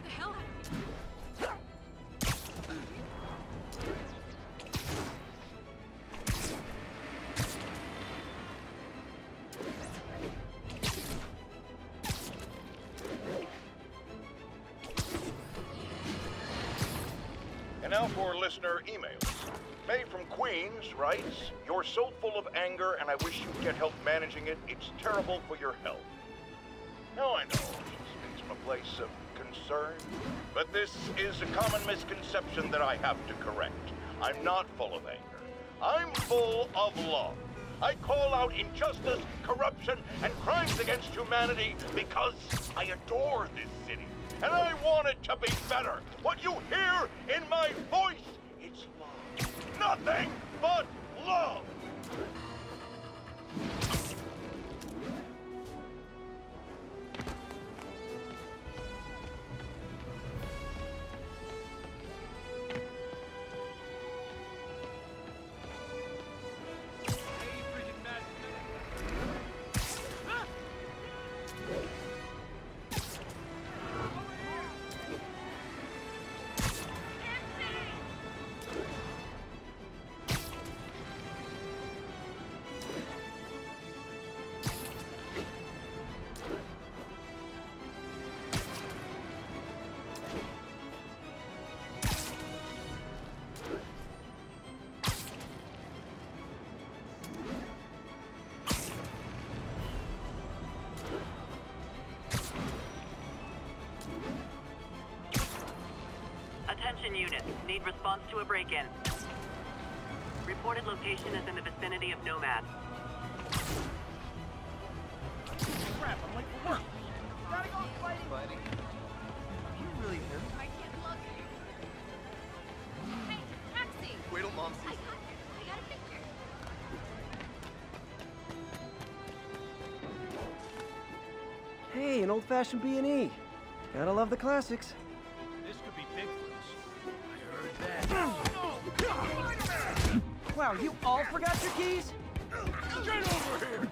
the hell out of here. And now for listener emails. May from Queens writes, "You're so full of anger and I wish you'd get help managing it. It's terrible for your health." Now I know she speaks from a place of concern, but this is a common misconception that I have to correct. I'm not full of anger. I'm full of love. I call out injustice, corruption, and crimes against humanity because I adore this city. And I want it to be better. What you hear in my voice, it's love. Nothing but love. Attention units, need response to a break-in. Reported location is in the vicinity of Nomad. Crap, I'm late for work. Gotta go fighting. Are you really him? I can't look. Hey, taxi! Wait till Mom sees. I got a picture. Hey, an old-fashioned B&E. Gotta love the classics. This could be big for us. I heard that. Wow, you all forgot your keys? Get over here!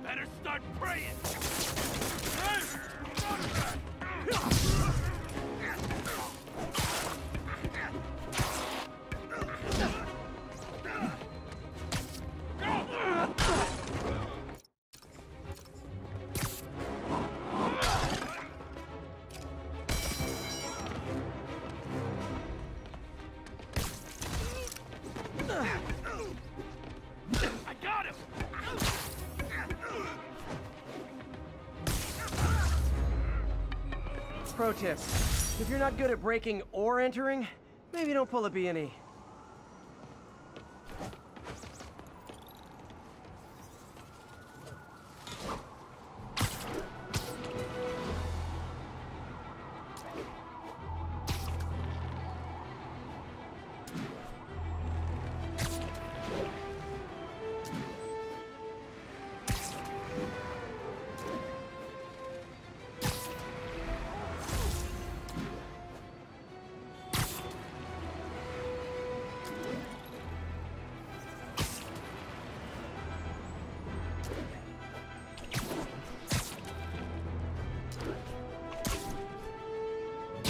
Better start praying! I got him! Pro tip. If you're not good at breaking or entering, maybe don't pull a B&E.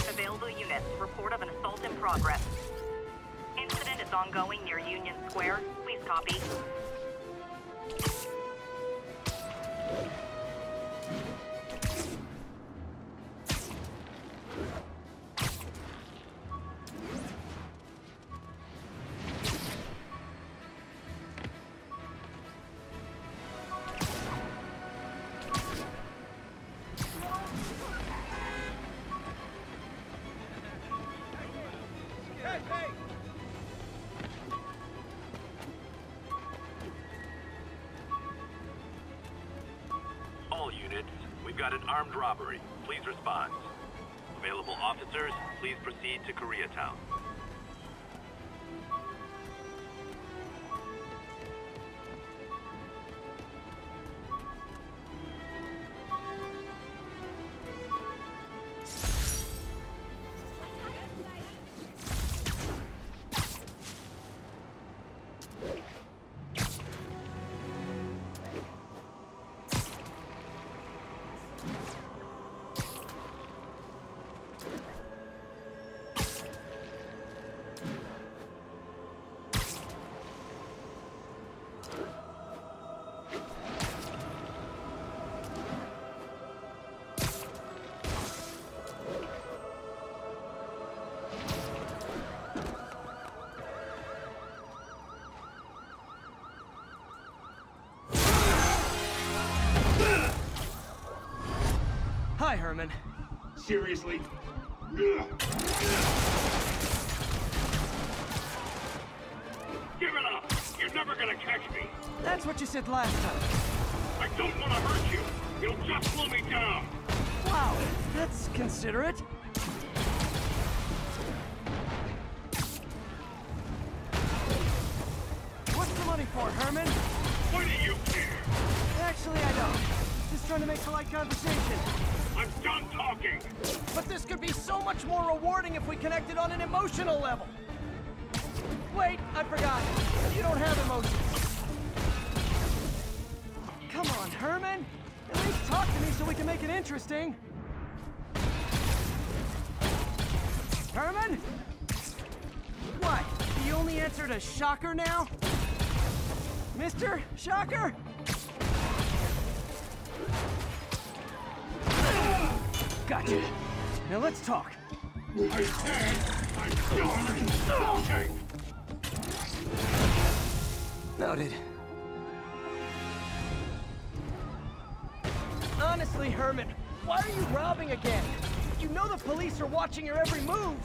Available units, report of an assault in progress. Incident is ongoing near Union Square. Please copy. All units, we've got an armed robbery. Please respond. Available officers, please proceed to Koreatown. Hi, Herman. Seriously? Give it up! You're never gonna catch me! That's what you said last time. I don't want to hurt you! You'll just slow me down! Wow, that's considerate. What's the money for, Herman? Why do you care? Actually, I don't. Just trying to make polite conversation. I'm done talking! But this could be so much more rewarding if we connected on an emotional level. Wait, I forgot. You don't have emotions. Come on, Herman. At least talk to me so we can make it interesting. Herman? What? You only answered a shocker now? Mr. Shocker? Gotcha. Now let's talk. I said I'm done talking! Noted. Honestly, Herman, why are you robbing again? You know the police are watching your every move.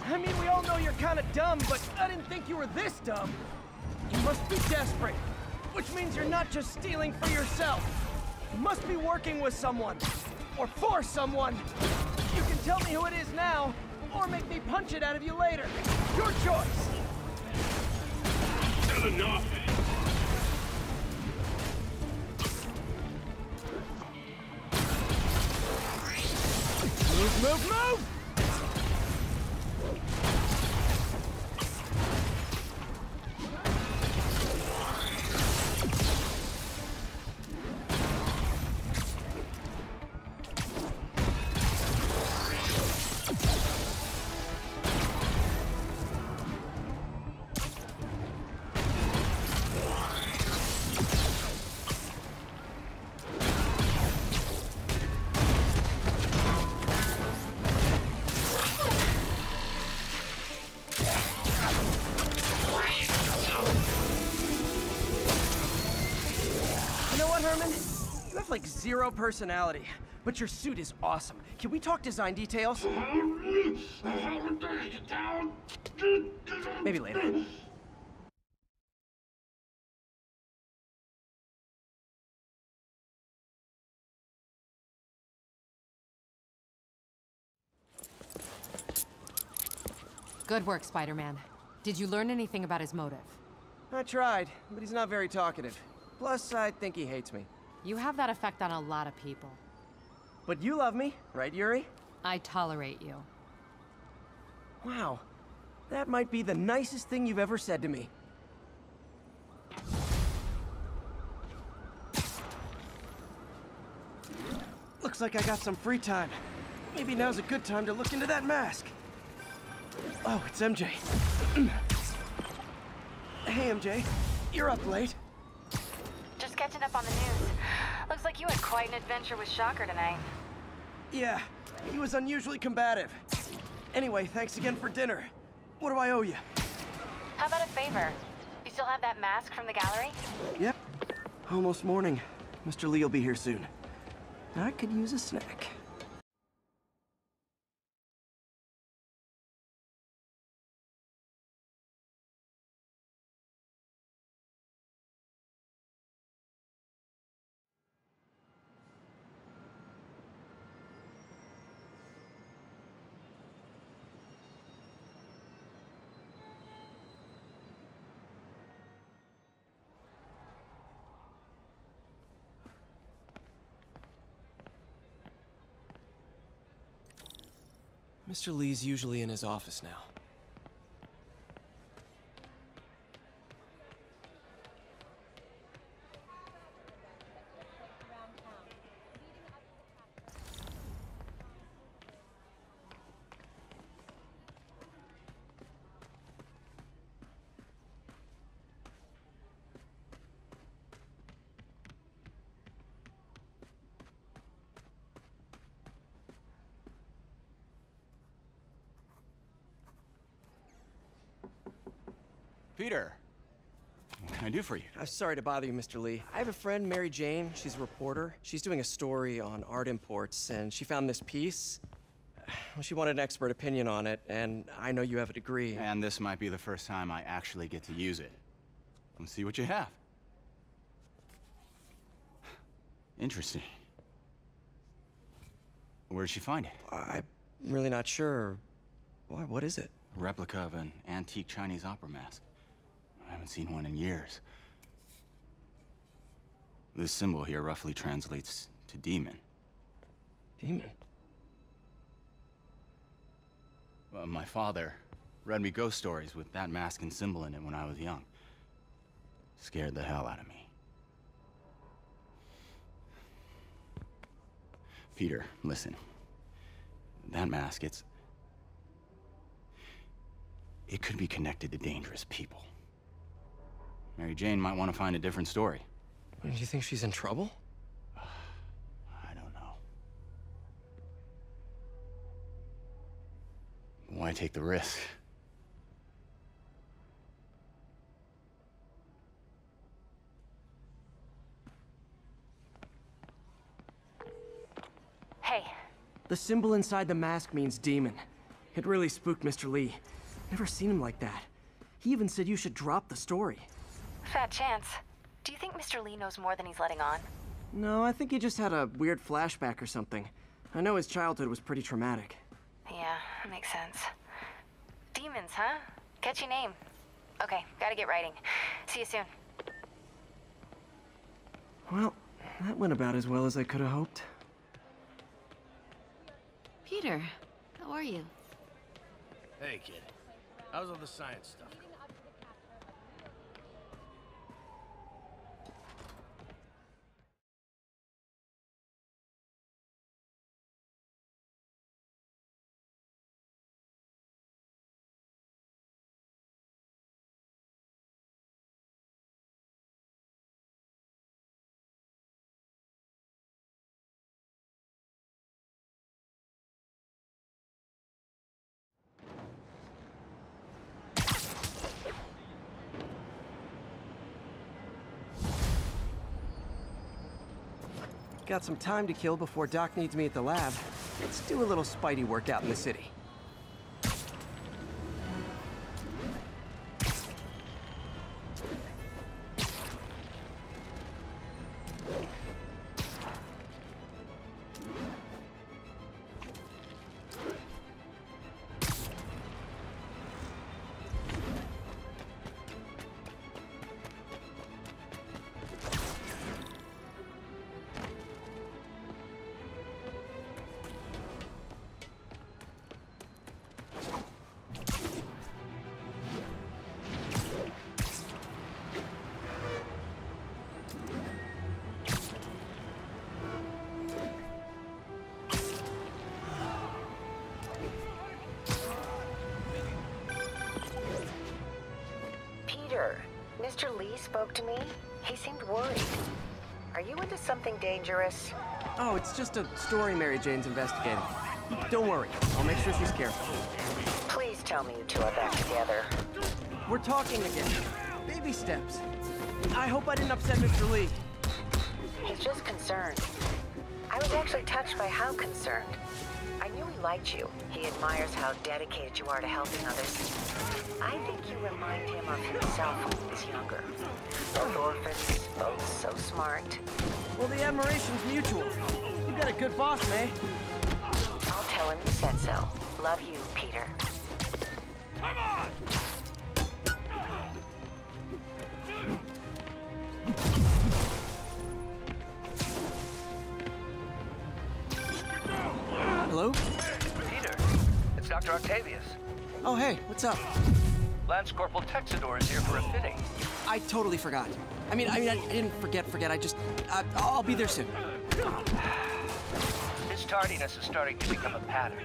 I mean, we all know you're kind of dumb, but I didn't think you were this dumb. You must be desperate, which means you're not just stealing for yourself. You must be working with someone, or for someone. You can tell me who it is now, or make me punch it out of you later. Your choice. That's enough! Move, move! Like zero personality, but your suit is awesome. Can we talk design details? Maybe later. Good work, Spider-Man. Did you learn anything about his motive? I tried, but he's not very talkative. Plus, I think he hates me. You have that effect on a lot of people. But you love me, right, Yuri? I tolerate you. Wow. That might be the nicest thing you've ever said to me. Looks like I got some free time. Maybe now's a good time to look into that mask. Oh, it's MJ. Hey, MJ. You're up late. Just catching up on the news. Looks like you had quite an adventure with Shocker tonight. Yeah, he was unusually combative. Anyway, thanks again for dinner. What do I owe you? How about a favor? You still have that mask from the gallery? Yep. Almost morning. Mr. Lee will be here soon. I could use a snack. Mr. Lee's usually in his office now. Peter, what can I do for you? I'm sorry to bother you, Mr. Lee. I have a friend, Mary Jane. She's a reporter. She's doing a story on art imports, and she found this piece. Well, she wanted an expert opinion on it, and I know you have a degree. And this might be the first time I actually get to use it. Let's see what you have. Interesting. Where'd she find it? I'm really not sure. Why, what is it? A replica of an antique Chinese opera mask. I haven't seen one in years. This symbol here roughly translates to demon. Demon? Well, my father read me ghost stories with that mask and symbol in it when I was young. Scared the hell out of me. Peter, listen. That mask, it could be connected to dangerous people. Mary Jane might want to find a different story. Do you think she's in trouble? I don't know. Why take the risk? Hey, The symbol inside the mask means demon. It really spooked Mr. Lee. Never seen him like that. He even said you should drop the story. fat chance. Do you think Mr. Lee knows more than he's letting on? No, I think he just had a weird flashback or something. I know his childhood was pretty traumatic. Yeah, makes sense. Demons, huh? Catchy name. Okay, gotta get writing. See you soon. Well, that went about as well as I could have hoped. Peter, how are you? Hey, kid. How's all the science stuff? Got some time to kill before Doc needs me at the lab. Let's do a little Spidey workout in the city. Peter, Mr. Lee spoke to me. He seemed worried. Are you into something dangerous? Oh, it's just a story Mary Jane's investigating. Don't worry, I'll make sure she's careful. Please tell me you two are back together. We're talking again. Baby steps. I hope I didn't upset Mr. Lee. He's just concerned. I was actually touched by how concerned. I knew he liked you. He admires how dedicated you are to helping others. I think you remind him of himself when he was younger. Both orphans, both so smart. Well, the admiration's mutual. You got a good boss, May. I'll tell him you said so. Love you, Peter. Come on! Hello? Peter, it's Dr. Octavius. Oh, hey, what's up? Lance Corporal Texador is here for a fitting. I totally forgot. I didn't forget. I just, I'll be there soon. This tardiness is starting to become a pattern.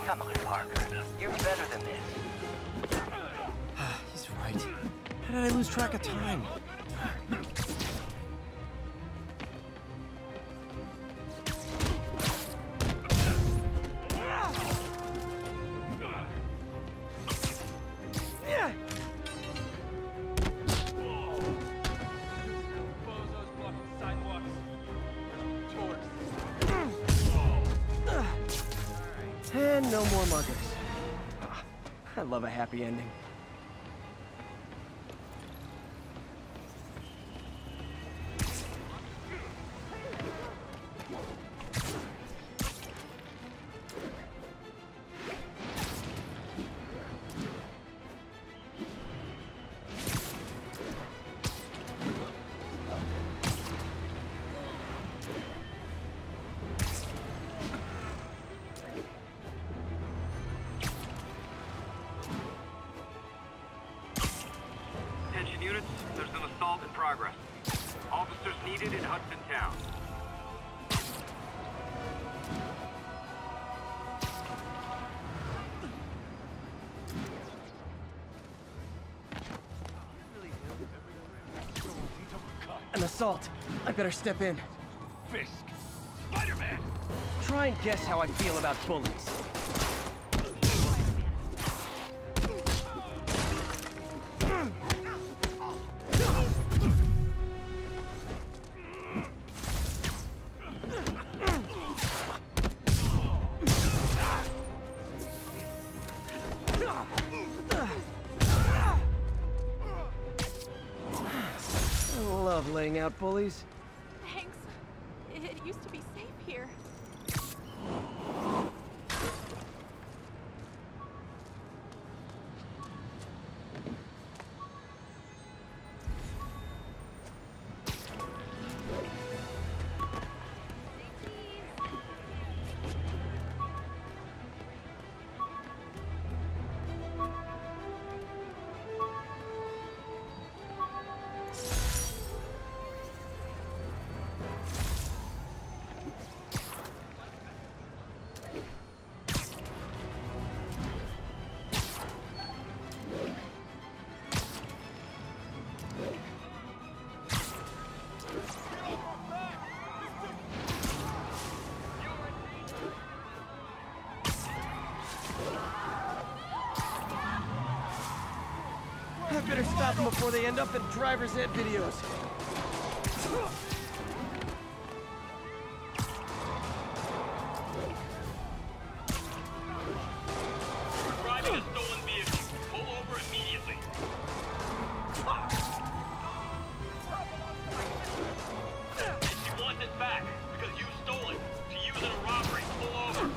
Come on, Parker. You're better than this. He's right. How did I lose track of time? And no more muggers. I love a happy ending. Attention units, there's an assault in progress. Officers needed in Hudson Town. An assault. I better step in. Fisk. Spider-Man! Try and guess how I feel about bullies. I love laying out bullies. Thanks. It used to be safe here. I better stop them before they end up in driver's ed videos. Driving a stolen vehicle. Pull over immediately. If you want this back, because you stole it, to use in a robbery, pull over.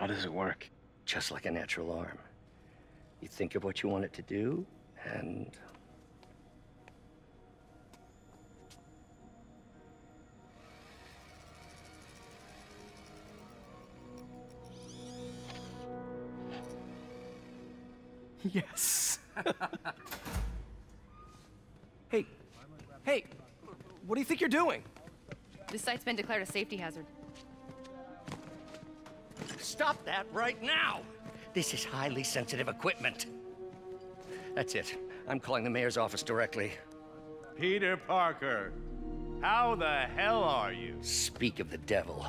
How does it work? Just like a natural arm. You think of what you want it to do, and... Yes. Hey, what do you think you're doing? This site's been declared a safety hazard. Stop that right now! This is highly sensitive equipment. That's it. I'm calling the mayor's office directly. Peter Parker, how the hell are you? Speak of the devil.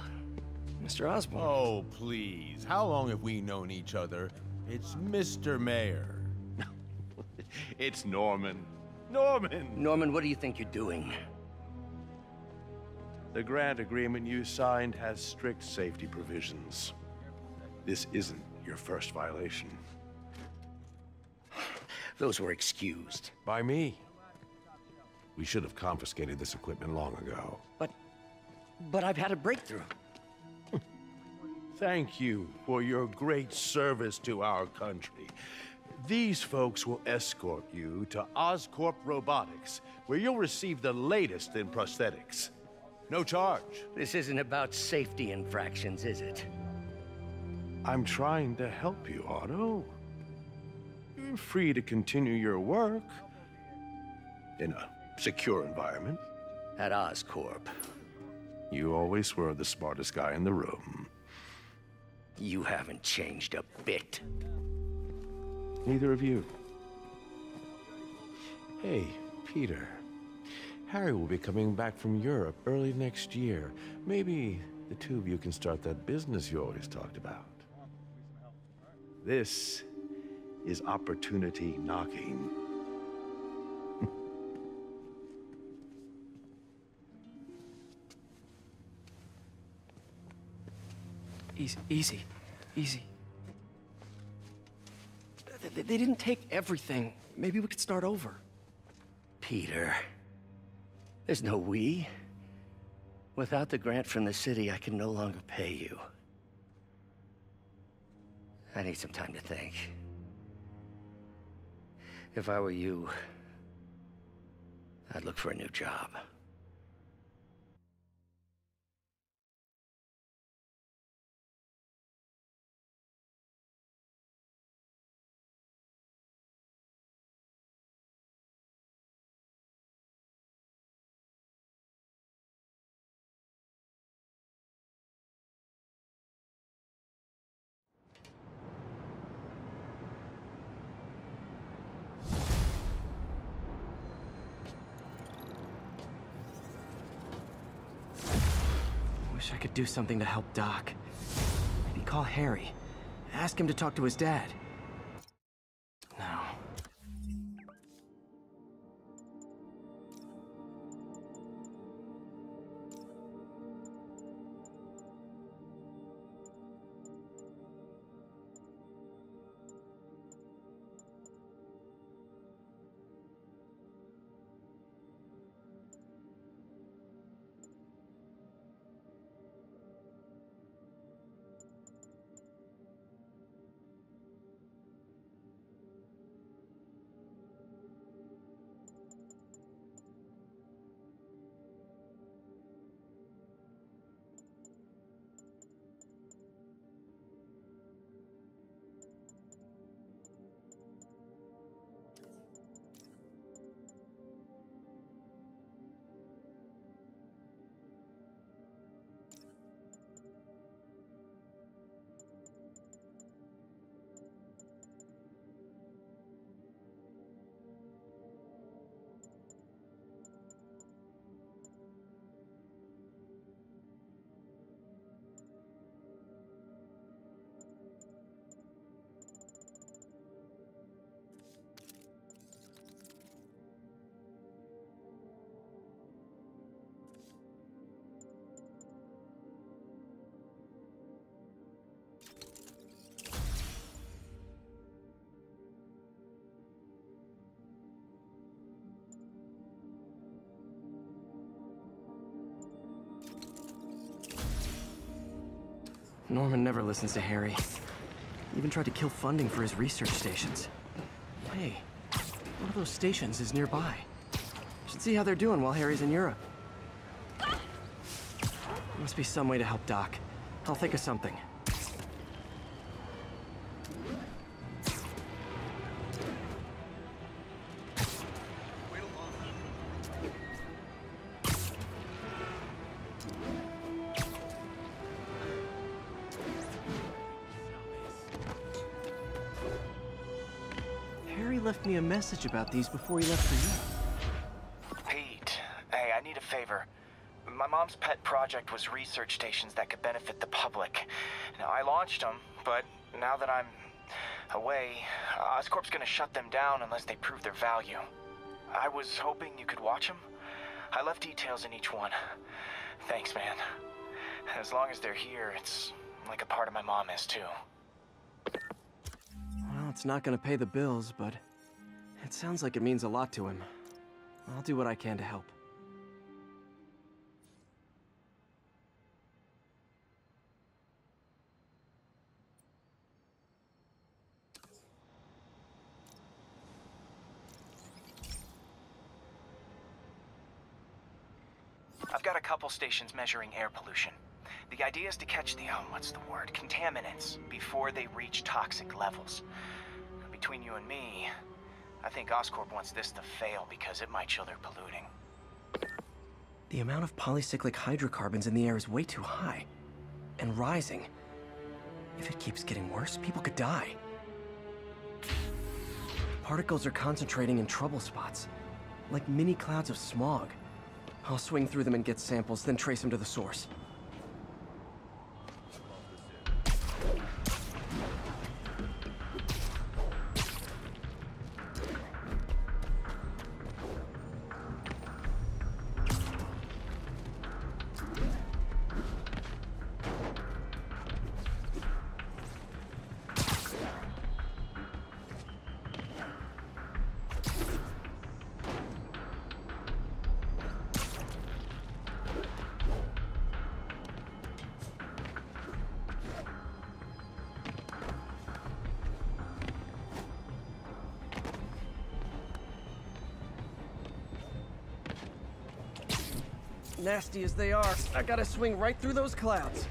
Mr. Osborn. Oh, please. How long have we known each other? It's Mr. Mayor. It's Norman. Norman! Norman, what do you think you're doing? The grant agreement you signed has strict safety provisions. This isn't your first violation. Those were excused. By me. We should have confiscated this equipment long ago. But I've had a breakthrough. Thank you for your great service to our country. These folks will escort you to Oscorp Robotics, where you'll receive the latest in prosthetics. No charge. This isn't about safety infractions, is it? I'm trying to help you, Otto. You're free to continue your work in a secure environment. At Oscorp. You always were the smartest guy in the room. You haven't changed a bit. Neither of you. Hey, Peter. Harry will be coming back from Europe early next year. Maybe the two of you can start that business you always talked about. This is opportunity knocking. Easy. They didn't take everything. Maybe we could start over. Peter, there's no we. Without the grant from the city, I can no longer pay you. I need some time to think. If I were you, I'd look for a new job. Wish I could do something to help Doc. Maybe call Harry. Ask him to talk to his dad. No. Norman never listens to Harry. He even tried to kill funding for his research stations. Hey, one of those stations is nearby. Should see how they're doing while Harry's in Europe. Must be some way to help Doc. I'll think of something. Harry left me a message about these before he left for you. Pete, hey, I need a favor. My mom's pet project was research stations that could benefit the public. Now, I launched them, but now that I'm away, Oscorp's gonna shut them down unless they prove their value. I was hoping you could watch them. I left details in each one. Thanks, man. As long as they're here, it's like a part of my mom is, too. Well, it's not gonna pay the bills, but it sounds like it means a lot to him. I'll do what I can to help. I've got a couple stations measuring air pollution. The idea is to catch the, contaminants before they reach toxic levels. Between you and me, I think Oscorp wants this to fail because it might show they're polluting. The amount of polycyclic hydrocarbons in the air is way too high. And rising. If it keeps getting worse, people could die. Particles are concentrating in trouble spots, like mini clouds of smog. I'll swing through them and get samples, then trace them to the source. Nasty as they are, I gotta swing right through those clouds.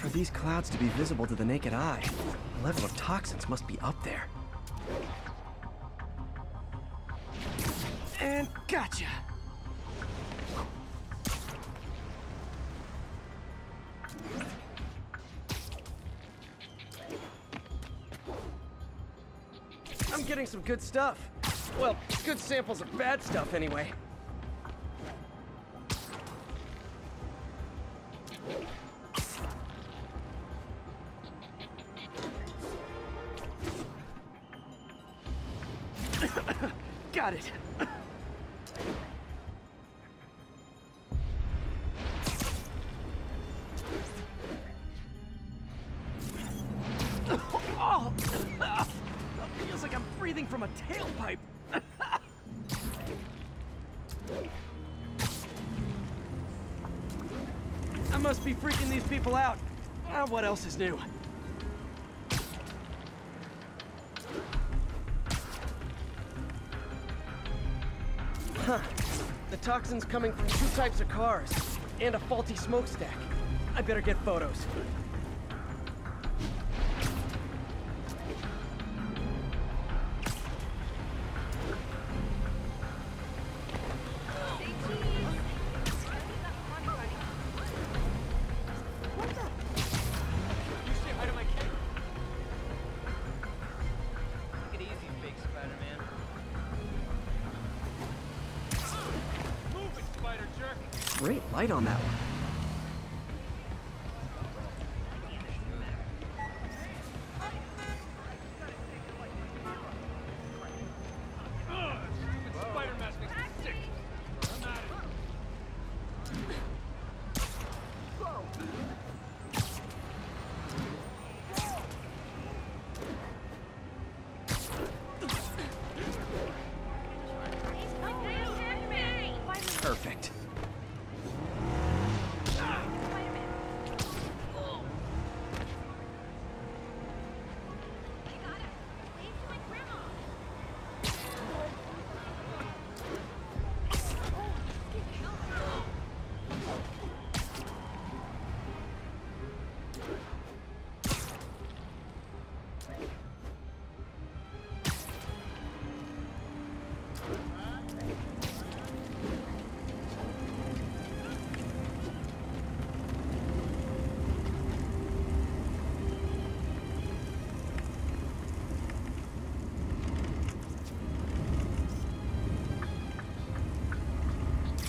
For these clouds to be visible to the naked eye, the level of toxins must be up there. And gotcha! I'm getting some good stuff. Well, good samples of bad stuff anyway. Got it. Oh, feels like I'm breathing from a tailpipe. I must be freaking these people out. What else is new? Huh. The toxin's coming from 2 types of cars, and a faulty smokestack. I better get photos. Great light on that one. Perfect.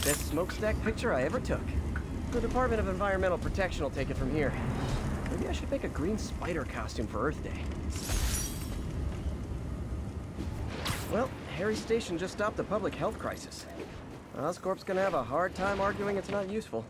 Best smokestack picture I ever took. The Department of Environmental Protection will take it from here. Maybe I should make a green spider costume for Earth Day. Well, Harry Station just stopped a public health crisis. Oscorp's gonna have a hard time arguing it's not useful.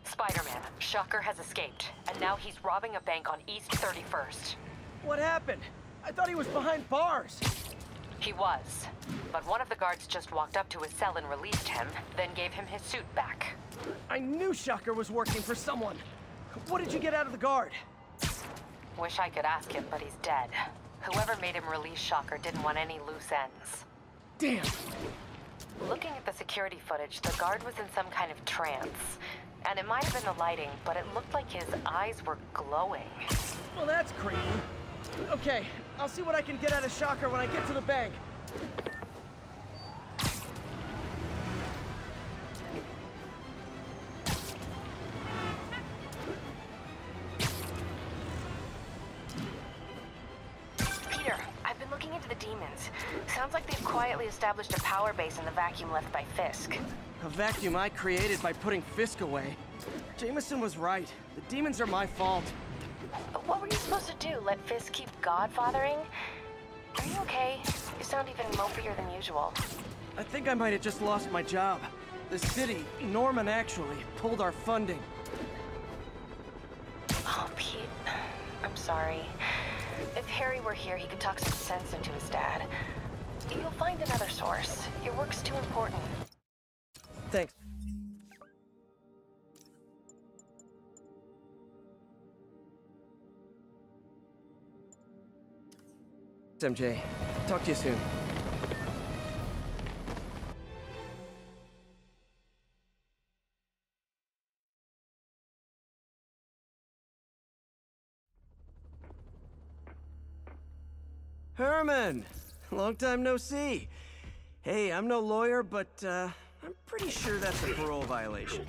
Spider-Man, Shocker has escaped, and now he's robbing a bank on East 31st. What happened? I thought he was behind bars. He was, but one of the guards just walked up to his cell and released him, then gave him his suit back. I knew Shocker was working for someone. What did you get out of the guard? Wish I could ask him, but he's dead. Whoever made him release Shocker didn't want any loose ends. Damn. Looking at the security footage, the guard was in some kind of trance. And it might have been the lighting, but it looked like his eyes were glowing. Well, that's creepy. Okay, I'll see what I can get out of Shocker when I get to the bank. Peter, I've been looking into the demons. Sounds like they've quietly established a power base in the vacuum left by Fisk. A vacuum I created by putting Fisk away. Jameson was right. The demons are my fault. What were you supposed to do? Let Fisk keep godfathering? Are you okay? You sound even mopier than usual. I think I might have just lost my job. The city, Norman actually, pulled our funding. Oh, Pete. I'm sorry. If Harry were here, he could talk some sense into his dad. You'll find another source. Your work's too important. Thanks. MJ. Talk to you soon. Herman! Long time no see. Hey, I'm no lawyer, but, I'm pretty sure that's a parole violation.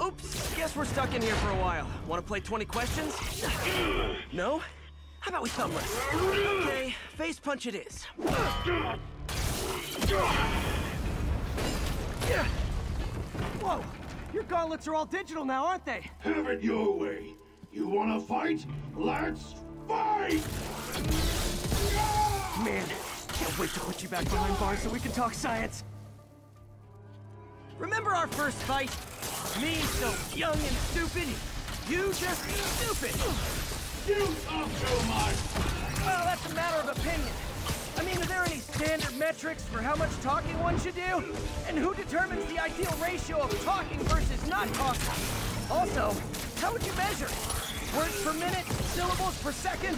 Oops, guess we're stuck in here for a while. Want to play 20 questions? No? How about we thumb wrestle? Okay, face punch it is. Whoa! Your gauntlets are all digital now, aren't they? Have it your way. You wanna fight? Let's fight! Man, can't wait to put you back behind bars so we can talk science. Remember our first fight? Me so young and stupid, you just stupid! You talk too much! Well, that's a matter of opinion. I mean, are there any standard metrics for how much talking one should do? And who determines the ideal ratio of talking versus not talking? Also, how would you measure? Words per minute? Syllables per second?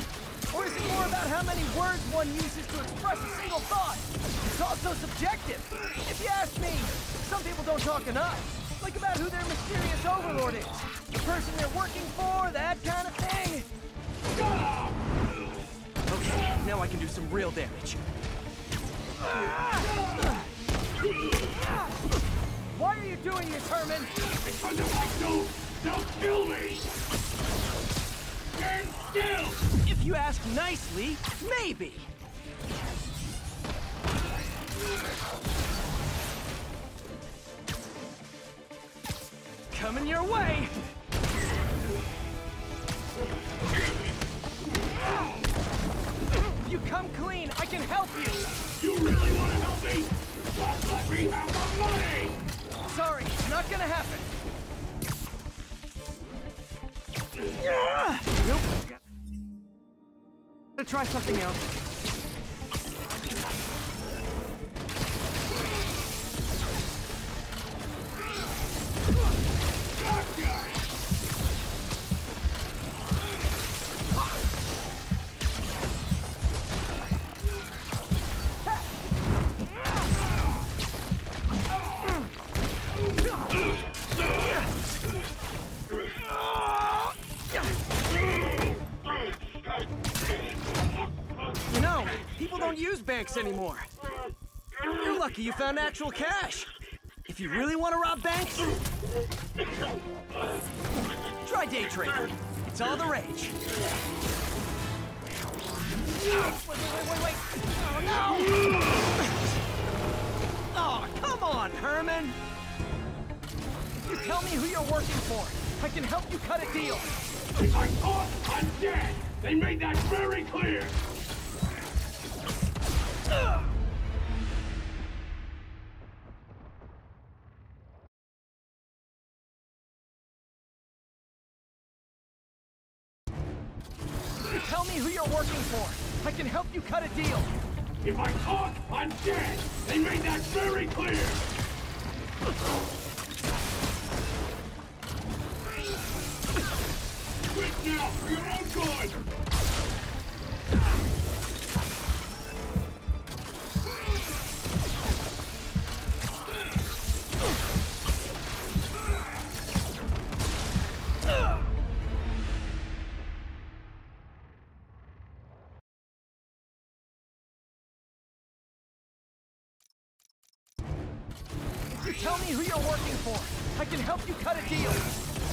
Or is it more about how many words one uses to express a single thought? It's also subjective. If you ask me, some people don't talk enough. Like about who their mysterious overlord is. The person they're working for, that kind of thing. Okay, now I can do some real damage. Why are you doing this, Herman? Because if I don't kill me! Stand still! If you ask nicely, maybe. Coming your way! If you come clean, I can help you! You really want to help me? Just let me have the money! Sorry, not gonna happen. Nope. Gonna try something else. Banks anymore. You're lucky you found actual cash. If you really want to rob banks, try day trading. It's all the rage. Wait. Oh, no! Oh, come on, Herman. If you tell me who you're working for, I can help you cut a deal. If I'm caught, I'm dead. They made that very clear. Tell me who you're working for. I can help you cut a deal. If I talk, I'm dead. They made that very clear. Quit now, for your own good. Tell me who you're working for. I can help you cut a deal.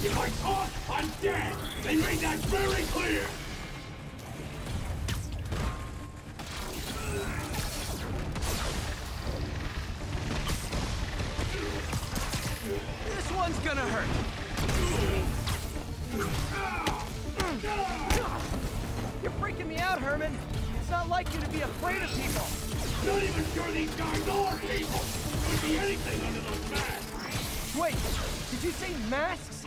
If I talk, I'm dead. They made that very clear. This one's gonna hurt. You're freaking me out, Herman. It's not like you to be afraid of people. Not even sure these guys are people. Could be anything under those masks. Wait, did you say masks?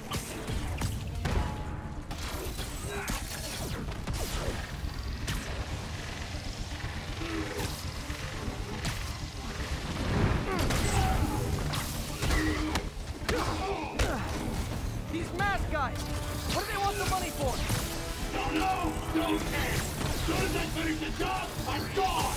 These mask guys, what do they want the money for? Don't know, don't care. As soon as I finish the job, I'm gone.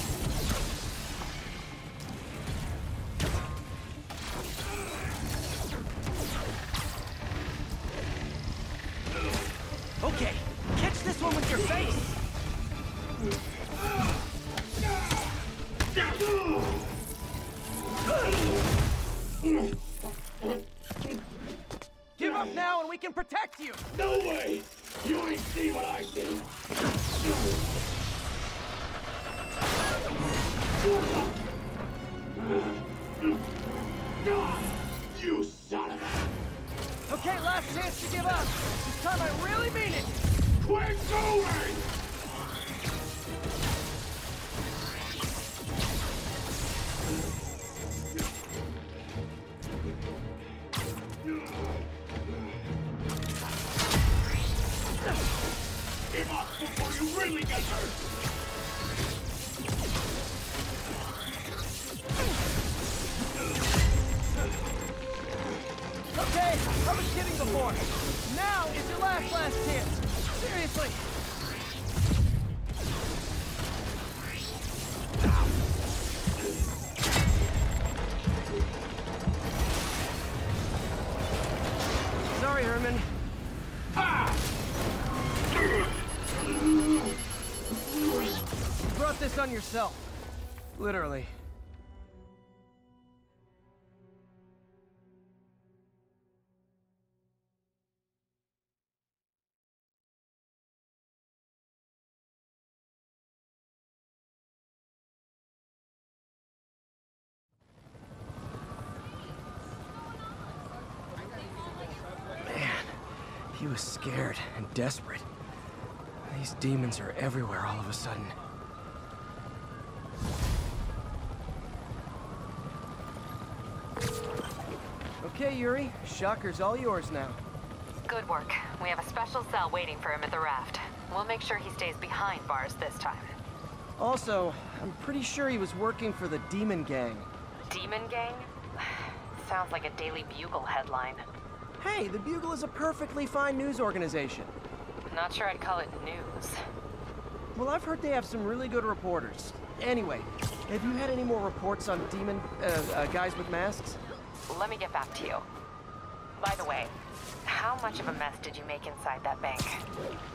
stuff now and we can protect you! No way! You ain't seen what I see! You son of a... Okay, last chance to give up. This time I really mean it! Quit going! Give up before you really get hurt! Okay, I was kidding before. Now is your last chance. Seriously. Sorry, Herman. You brought this on yourself. Literally. He was scared and desperate. These demons are everywhere all of a sudden. Okay, Yuri. Shocker's all yours now. Good work. We have a special cell waiting for him at the raft. We'll make sure he stays behind bars this time. Also, I'm pretty sure he was working for the Demon Gang. Demon Gang? Sounds like a Daily Bugle headline. Hey, the Bugle is a perfectly fine news organization. Not sure I'd call it news. Well, I've heard they have some really good reporters. Anyway, have you had any more reports on demon, guys with masks? Let me get back to you. By the way, how much of a mess did you make inside that bank?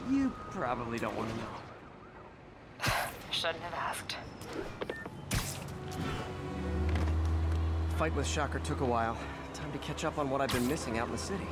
You probably don't want to know. Shouldn't have asked. Fight with Shocker took a while. Time to catch up on what I've been missing out in the city.